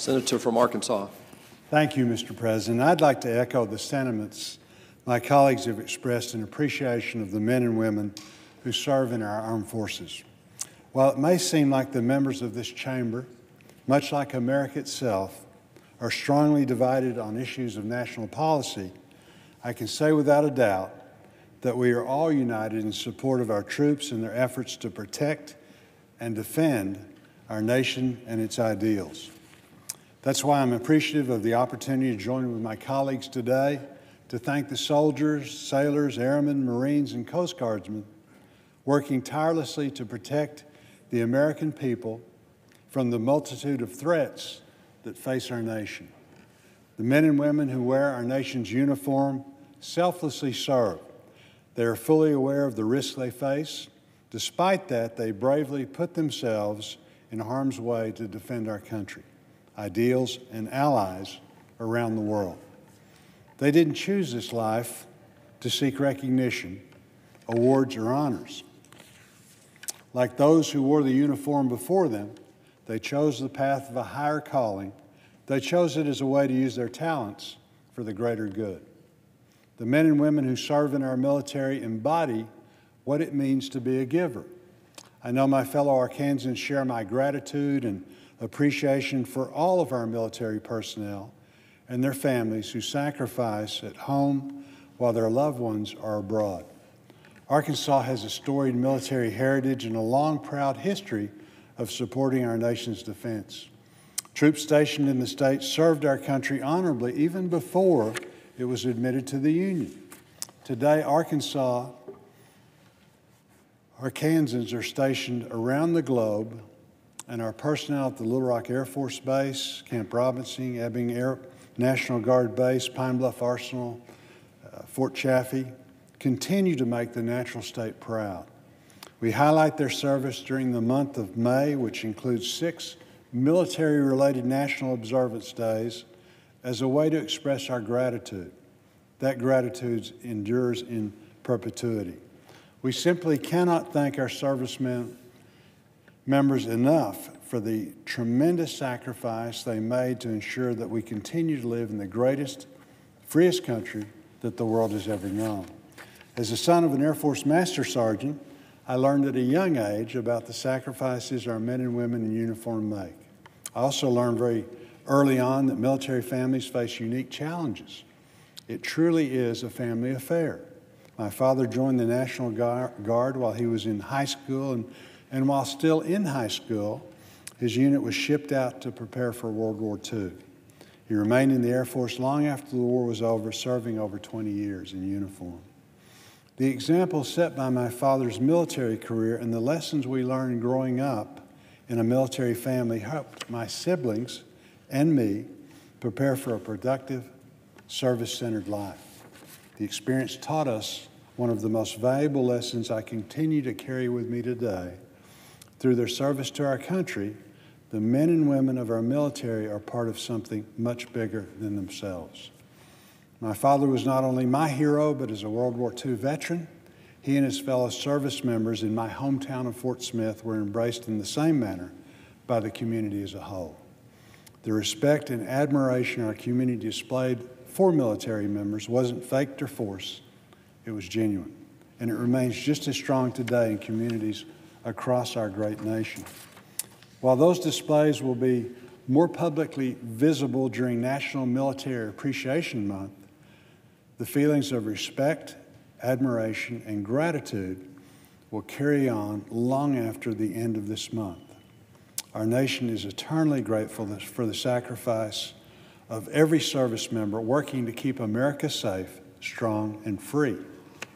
Senator from Arkansas. Thank you, Mr. President. I'd like to echo the sentiments my colleagues have expressed in appreciation of the men and women who serve in our armed forces. While it may seem like the members of this chamber, much like America itself, are strongly divided on issues of national policy, I can say without a doubt that we are all united in support of our troops and their efforts to protect and defend our nation and its ideals. That's why I'm appreciative of the opportunity to join with my colleagues today to thank the soldiers, sailors, airmen, Marines, and Coast Guardsmen working tirelessly to protect the American people from the multitude of threats that face our nation. The men and women who wear our nation's uniform selflessly serve. They are fully aware of the risks they face. Despite that, they bravely put themselves in harm's way to defend our country, ideals, and allies around the world. They didn't choose this life to seek recognition, awards, or honors. Like those who wore the uniform before them, they chose the path of a higher calling. They chose it as a way to use their talents for the greater good. The men and women who serve in our military embody what it means to be a giver. I know my fellow Arkansans share my gratitude and appreciation for all of our military personnel and their families who sacrifice at home while their loved ones are abroad. Arkansas has a storied military heritage and a long, proud history of supporting our nation's defense. Troops stationed in the state served our country honorably even before it was admitted to the Union. Today, Arkansans are stationed around the globe, and our personnel at the Little Rock Air Force Base, Camp Robinson, Ebbing Air National Guard Base, Pine Bluff Arsenal, Fort Chaffee, continue to make the natural state proud. We highlight their service during the month of May, which includes 6 military-related national observance days, as a way to express our gratitude. That gratitude endures in perpetuity. We simply cannot thank our servicemen members enough for the tremendous sacrifice they made to ensure that we continue to live in the greatest, freest country that the world has ever known. As the son of an Air Force Master Sergeant, I learned at a young age about the sacrifices our men and women in uniform make. I also learned very early on that military families face unique challenges. It truly is a family affair. My father joined the National Guard while he was in high school, and while still in high school, his unit was shipped out to prepare for World War II. He remained in the Air Force long after the war was over, serving over 20 years in uniform. The example set by my father's military career and the lessons we learned growing up in a military family helped my siblings and me prepare for a productive, service-centered life. The experience taught us one of the most valuable lessons I continue to carry with me today. Through their service to our country, the men and women of our military are part of something much bigger than themselves. My father was not only my hero, but as a World War II veteran, he and his fellow service members in my hometown of Fort Smith were embraced in the same manner by the community as a whole. The respect and admiration our community displayed for military members wasn't faked or forced, it was genuine. And it remains just as strong today in communities across our great nation. While those displays will be more publicly visible during National Military Appreciation Month, the feelings of respect, admiration, and gratitude will carry on long after the end of this month. Our nation is eternally grateful for the sacrifice of every service member working to keep America safe, strong, and free.